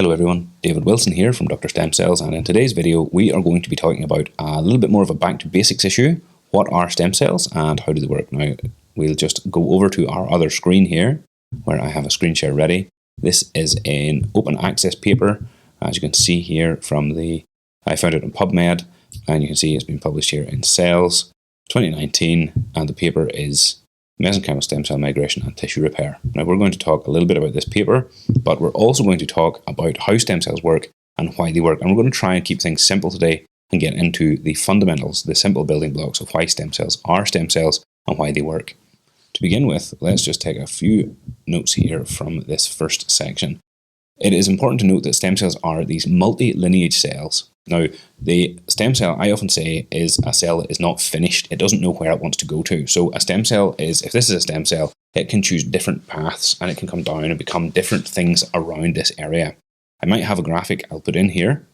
Hello everyone, David Wilson here from Dr. Stem Cells, and in today's video we are going to be talking about a little bit more of a back to basics issue. What are stem cells and how do they work? Now we'll just go over to our other screen here where I have a screen share ready. This is an open access paper, as you can see here I found it on PubMed, and you can see it's been published here in Cells 2019, and the paper is Mesenchymal stem cell migration and tissue repair. Now we're going to talk a little bit about this paper, but we're also going to talk about how stem cells work and why they work. And we're going to try and keep things simple today and get into the fundamentals, the simple building blocks of why stem cells are stem cells and why they work. To begin with, let's just take a few notes here from this first section. It is important to note that stem cells are these multi-lineage cells. Now, the stem cell, I often say, is a cell that is not finished. It doesn't know where it wants to go to. So a stem cell is, if this is a stem cell, it can choose different paths and it can come down and become different things around this area. I might have a graphic I'll put in here.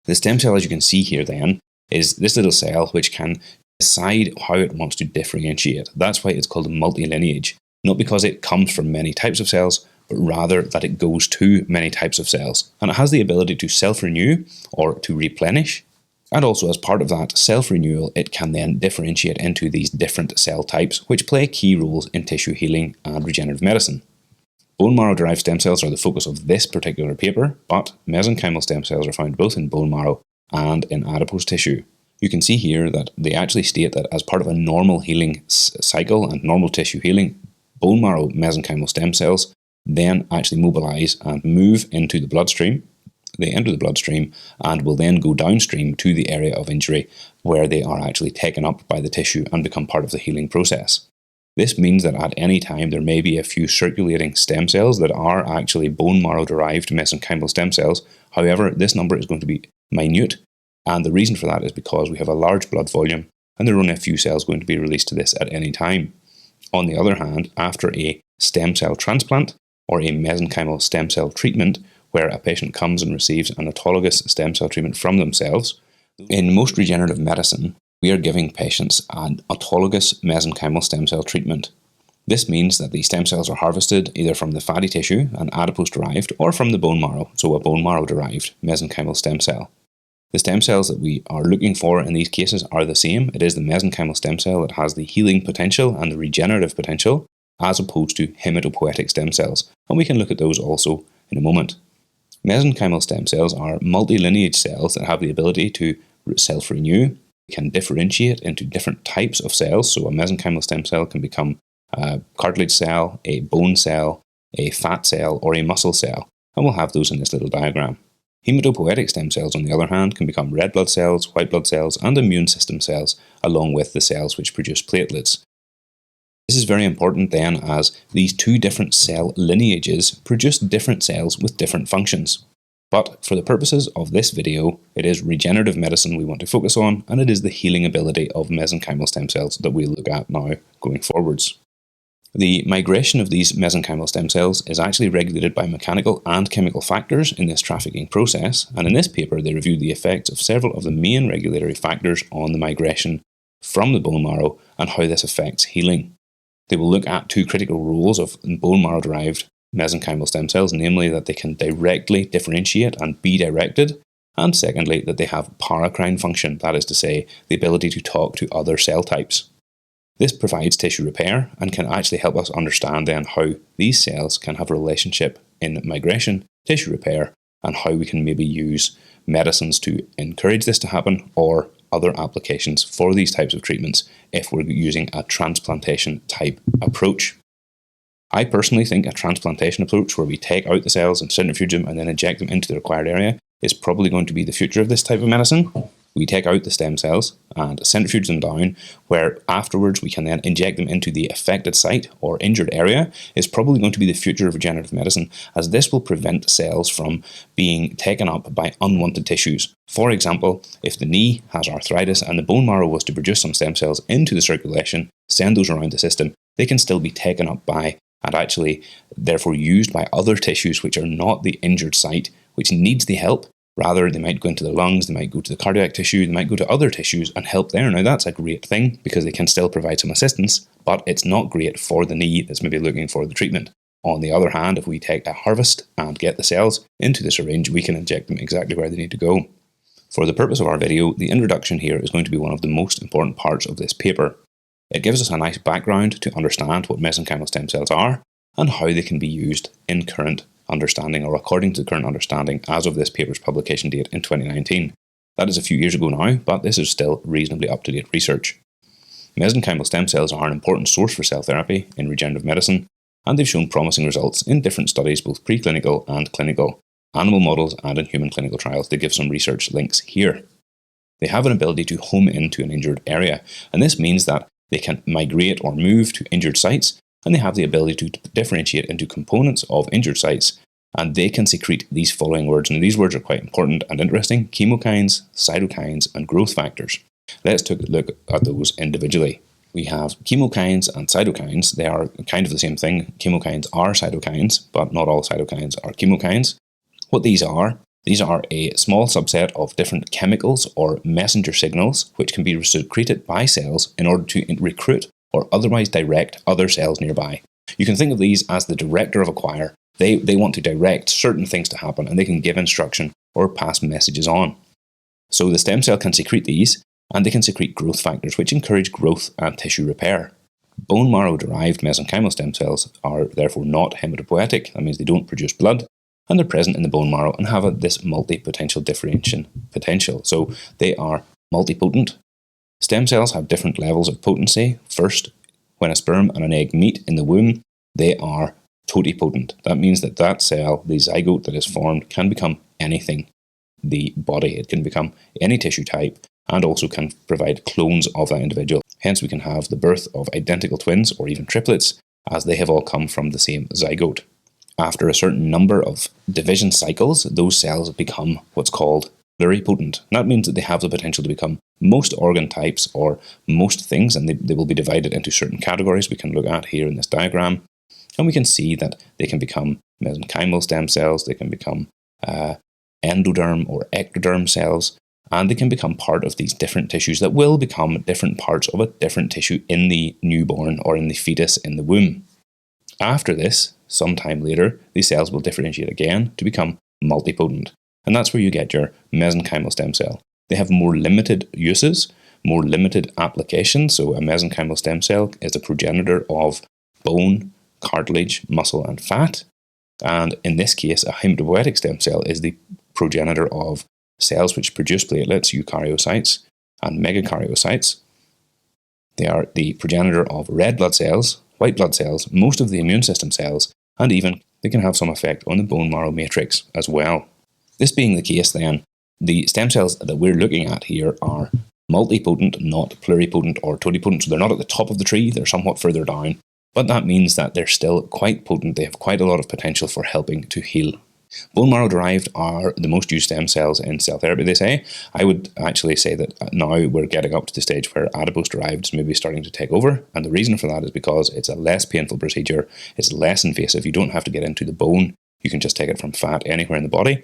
The stem cell, as you can see here then, is this little cell which can decide how it wants to differentiate. That's why it's called a multi-lineage. Not because it comes from many types of cells, but rather that it goes to many types of cells. And it has the ability to self-renew or to replenish. And also as part of that self-renewal, it can then differentiate into these different cell types, which play key roles in tissue healing and regenerative medicine. Bone marrow-derived stem cells are the focus of this particular paper, but mesenchymal stem cells are found both in bone marrow and in adipose tissue. You can see here that they actually state that as part of a normal healing cycle and normal tissue healing, bone marrow mesenchymal stem cells then actually mobilize and move into the bloodstream. They enter the bloodstream and will then go downstream to the area of injury where they are actually taken up by the tissue and become part of the healing process. This means that at any time there may be a few circulating stem cells that are actually bone marrow derived mesenchymal stem cells. However, this number is going to be minute, and the reason for that is because we have a large blood volume and there are only a few cells going to be released to this at any time. On the other hand, after a stem cell transplant or a mesenchymal stem cell treatment, where a patient comes and receives an autologous stem cell treatment from themselves, in most regenerative medicine, we are giving patients an autologous mesenchymal stem cell treatment. This means that the stem cells are harvested either from the fatty tissue, an adipose derived, or from the bone marrow, so a bone marrow derived mesenchymal stem cell. The stem cells that we are looking for in these cases are the same. It is the mesenchymal stem cell that has the healing potential and the regenerative potential, as opposed to hematopoietic stem cells, and we can look at those also in a moment. Mesenchymal stem cells are multi-lineage cells that have the ability to self-renew, can differentiate into different types of cells, so a mesenchymal stem cell can become a cartilage cell, a bone cell, a fat cell, or a muscle cell, and we'll have those in this little diagram. Hematopoietic stem cells, on the other hand, can become red blood cells, white blood cells, and immune system cells, along with the cells which produce platelets. This is very important then, as these two different cell lineages produce different cells with different functions. But for the purposes of this video, it is regenerative medicine we want to focus on, and it is the healing ability of mesenchymal stem cells that we'll look at now going forwards. The migration of these mesenchymal stem cells is actually regulated by mechanical and chemical factors in this trafficking process, and in this paper they reviewed the effects of several of the main regulatory factors on the migration from the bone marrow and how this affects healing. They will look at two critical roles of bone marrow-derived mesenchymal stem cells, namely that they can directly differentiate and be directed, and secondly, that they have paracrine function, that is to say, the ability to talk to other cell types. This provides tissue repair and can actually help us understand then how these cells can have a relationship in migration, tissue repair, and how we can maybe use medicines to encourage this to happen, or other applications for these types of treatments if we're using a transplantation type approach. I personally think a transplantation approach where we take out the cells and centrifuge them and then inject them into the required area is probably going to be the future of this type of medicine. We take out the stem cells and centrifuge them down, where afterwards we can then inject them into the affected site or injured area, is probably going to be the future of regenerative medicine, as this will prevent cells from being taken up by unwanted tissues. For example, if the knee has arthritis and the bone marrow was to produce some stem cells into the circulation, send those around the system, they can still be taken up by and actually therefore used by other tissues which are not the injured site, which needs the help. Rather, they might go into the lungs, they might go to the cardiac tissue, they might go to other tissues and help there. Now that's a great thing because they can still provide some assistance, but it's not great for the knee that's maybe looking for the treatment. On the other hand, if we take a harvest and get the cells into the syringe, we can inject them exactly where they need to go. For the purpose of our video, the introduction here is going to be one of the most important parts of this paper. It gives us a nice background to understand what mesenchymal stem cells are and how they can be used in current understanding, or according to current understanding as of this paper's publication date in 2019. That is a few years ago now, but this is still reasonably up-to-date research. Mesenchymal stem cells are an important source for cell therapy in regenerative medicine, and they've shown promising results in different studies, both preclinical and clinical, animal models and in human clinical trials. They give some research links here. They have an ability to home into an injured area, and this means that they can migrate or move to injured sites, and they have the ability to differentiate into components of injured sites, and they can secrete these following words, and these words are quite important and interesting: chemokines, cytokines, and growth factors. Let's take a look at those individually. We have chemokines and cytokines. They are kind of the same thing. Chemokines are cytokines, but not all cytokines are chemokines. What these are a small subset of different chemicals or messenger signals which can be secreted by cells in order to recruit or otherwise direct other cells nearby. You can think of these as the director of a choir. They want to direct certain things to happen, and they can give instruction or pass messages on. So the stem cell can secrete these, and they can secrete growth factors, which encourage growth and tissue repair. Bone marrow-derived mesenchymal stem cells are therefore not hematopoietic. That means they don't produce blood, and they're present in the bone marrow and have this multi-potential differentiation potential. So they are multipotent. Stem cells have different levels of potency. First, when a sperm and an egg meet in the womb, they are totipotent. That means that that cell, the zygote that is formed, can become anything. The body, it can become any tissue type, and also can provide clones of that individual. Hence, we can have the birth of identical twins or even triplets, as they have all come from the same zygote. After a certain number of division cycles, those cells become what's called pluripotent. That means that they have the potential to become most organ types or most things, and they will be divided into certain categories we can look at here in this diagram. And we can see that they can become mesenchymal stem cells, they can become endoderm or ectoderm cells, and they can become part of these different tissues that will become different parts of a different tissue in the newborn or in the fetus in the womb. After this, sometime later, these cells will differentiate again to become multipotent. And that's where you get your mesenchymal stem cell. They have more limited uses, more limited applications. So a mesenchymal stem cell is a progenitor of bone, cartilage, muscle, and fat. And in this case, a hematopoietic stem cell is the progenitor of cells which produce platelets, eukaryocytes, and megakaryocytes. They are the progenitor of red blood cells, white blood cells, most of the immune system cells, and even they can have some effect on the bone marrow matrix as well. This being the case then, the stem cells that we're looking at here are multipotent, not pluripotent or totipotent. So they're not at the top of the tree, they're somewhat further down. But that means that they're still quite potent. They have quite a lot of potential for helping to heal. Bone marrow derived are the most used stem cells in cell therapy, they say. I would actually say that now we're getting up to the stage where adipose derived is maybe starting to take over. And the reason for that is because it's a less painful procedure. It's less invasive. You don't have to get into the bone. You can just take it from fat anywhere in the body.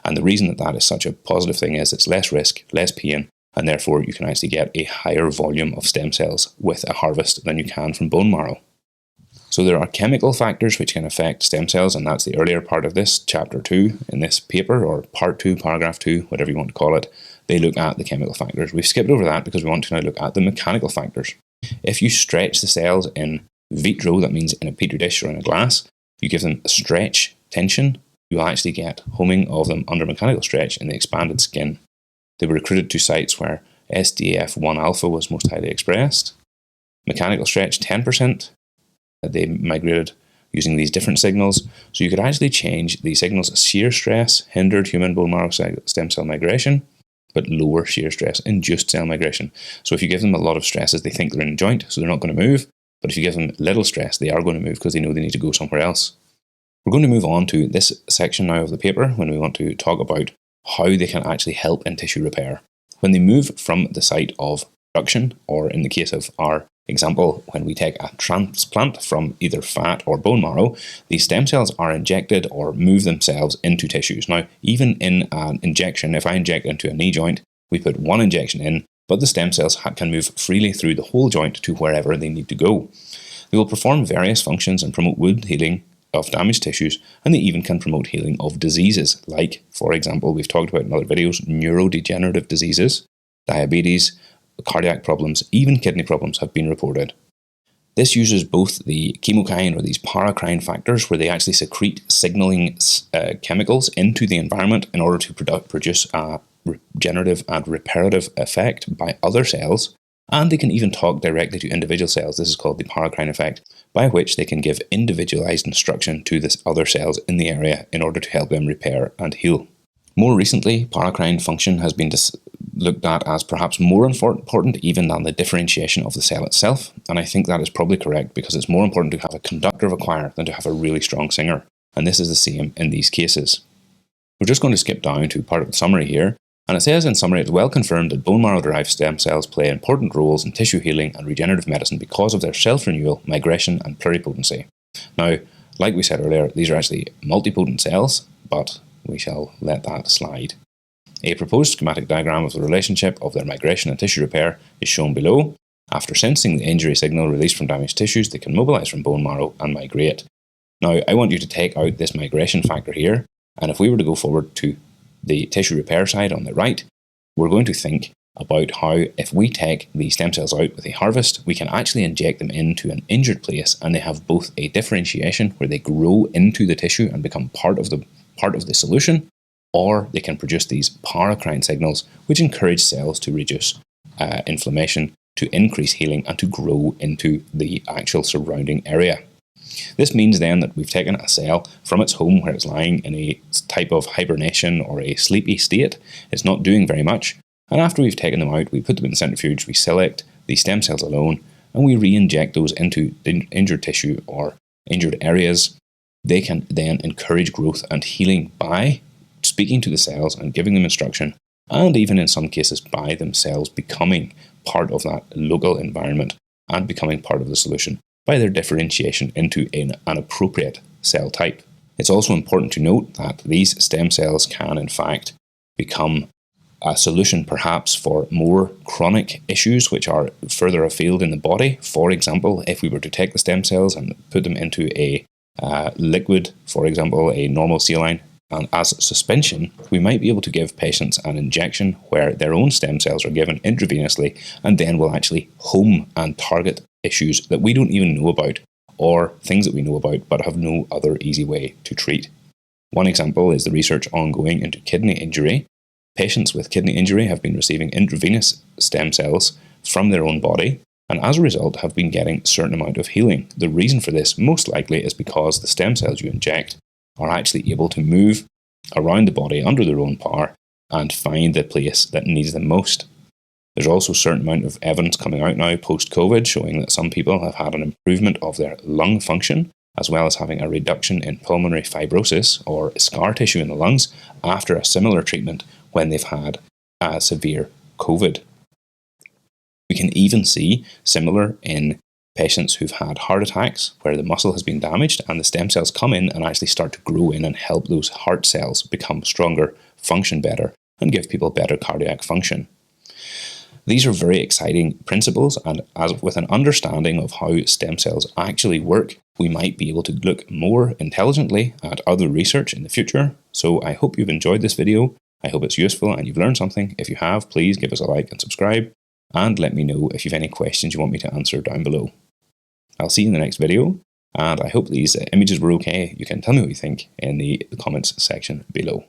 And the reason that that is such a positive thing is it's less risk, less pain, and therefore you can actually get a higher volume of stem cells with a harvest than you can from bone marrow. So there are chemical factors which can affect stem cells, and that's the earlier part of this, chapter 2 in this paper, or part 2, paragraph 2, whatever you want to call it. They look at the chemical factors. We've skipped over that because we want to now look at the mechanical factors. If you stretch the cells in vitro, that means in a petri dish or in a glass, you give them a stretch tension, you'll actually get homing of them under mechanical stretch in the expanded skin. They were recruited to sites where SDF1 alpha was most highly expressed. Mechanical stretch 10%. They migrated using these different signals. So you could actually change the signals. Shear stress hindered human bone marrow stem cell migration, but lower shear stress induced cell migration. So if you give them a lot of stresses, they think they're in a joint, so they're not going to move. But if you give them little stress, they are going to move because they know they need to go somewhere else. We're going to move on to this section now of the paper when we want to talk about how they can actually help in tissue repair. When they move from the site of production, or in the case of our example, when we take a transplant from either fat or bone marrow, these stem cells are injected or move themselves into tissues. Now, even in an injection, if I inject into a knee joint, we put one injection in, but the stem cells can move freely through the whole joint to wherever they need to go. They will perform various functions and promote wound healing, of damaged tissues, and they even can promote healing of diseases like, for example, we've talked about in other videos, neurodegenerative diseases, diabetes, cardiac problems, even kidney problems have been reported. This uses both the chemokine or these paracrine factors, where they actually secrete signaling chemicals into the environment in order to produce a regenerative and reparative effect by other cells, and they can even talk directly to individual cells. This is called the paracrine effect, by which they can give individualized instruction to the other cells in the area in order to help them repair and heal. More recently, paracrine function has been looked at as perhaps more important even than the differentiation of the cell itself, and I think that is probably correct, because it's more important to have a conductor of a choir than to have a really strong singer, and this is the same in these cases. We're just going to skip down to part of the summary here, and it says in summary, it's well confirmed that bone marrow-derived stem cells play important roles in tissue healing and regenerative medicine because of their self-renewal, migration and pluripotency. Now, like we said earlier, these are actually multipotent cells, but we shall let that slide. A proposed schematic diagram of the relationship of their migration and tissue repair is shown below. After sensing the injury signal released from damaged tissues, they can mobilize from bone marrow and migrate. Now, I want you to take out this migration factor here, and if we were to go forward to the tissue repair side on the right, we're going to think about how if we take the stem cells out with a harvest, we can actually inject them into an injured place, and they have both a differentiation where they grow into the tissue and become part of the solution, or they can produce these paracrine signals which encourage cells to reduce inflammation, to increase healing, and to grow into the actual surrounding area. This means then that we've taken a cell from its home where it's lying in a type of hibernation or a sleepy state. It's not doing very much, and after we've taken them out, we put them in the centrifuge, we select the stem cells alone, and we re-inject those into injured tissue or injured areas. They can then encourage growth and healing by speaking to the cells and giving them instruction, and even in some cases by themselves becoming part of that local environment and becoming part of the solution by their differentiation into an appropriate cell type. It's also important to note that these stem cells can in fact become a solution perhaps for more chronic issues which are further afield in the body. For example, if we were to take the stem cells and put them into a liquid, for example, a normal saline, and as suspension, we might be able to give patients an injection where their own stem cells are given intravenously, and then will actually home and target issues that we don't even know about, or things that we know about but have no other easy way to treat. One example is the research ongoing into kidney injury. Patients with kidney injury have been receiving intravenous stem cells from their own body, and as a result have been getting a certain amount of healing. The reason for this most likely is because the stem cells you inject are actually able to move around the body under their own power and find the place that needs them most. There's also a certain amount of evidence coming out now post-COVID showing that some people have had an improvement of their lung function, as well as having a reduction in pulmonary fibrosis or scar tissue in the lungs after a similar treatment when they've had severe COVID. We can even see similar in patients who've had heart attacks where the muscle has been damaged and the stem cells come in and actually start to grow in and help those heart cells become stronger, function better, and give people better cardiac function. These are very exciting principles, and as with an understanding of how stem cells actually work, we might be able to look more intelligently at other research in the future. So I hope you've enjoyed this video. I hope it's useful and you've learned something. If you have, please give us a like and subscribe, and let me know if you have any questions you want me to answer down below. I'll see you in the next video, and I hope these images were okay. You can tell me what you think in the comments section below.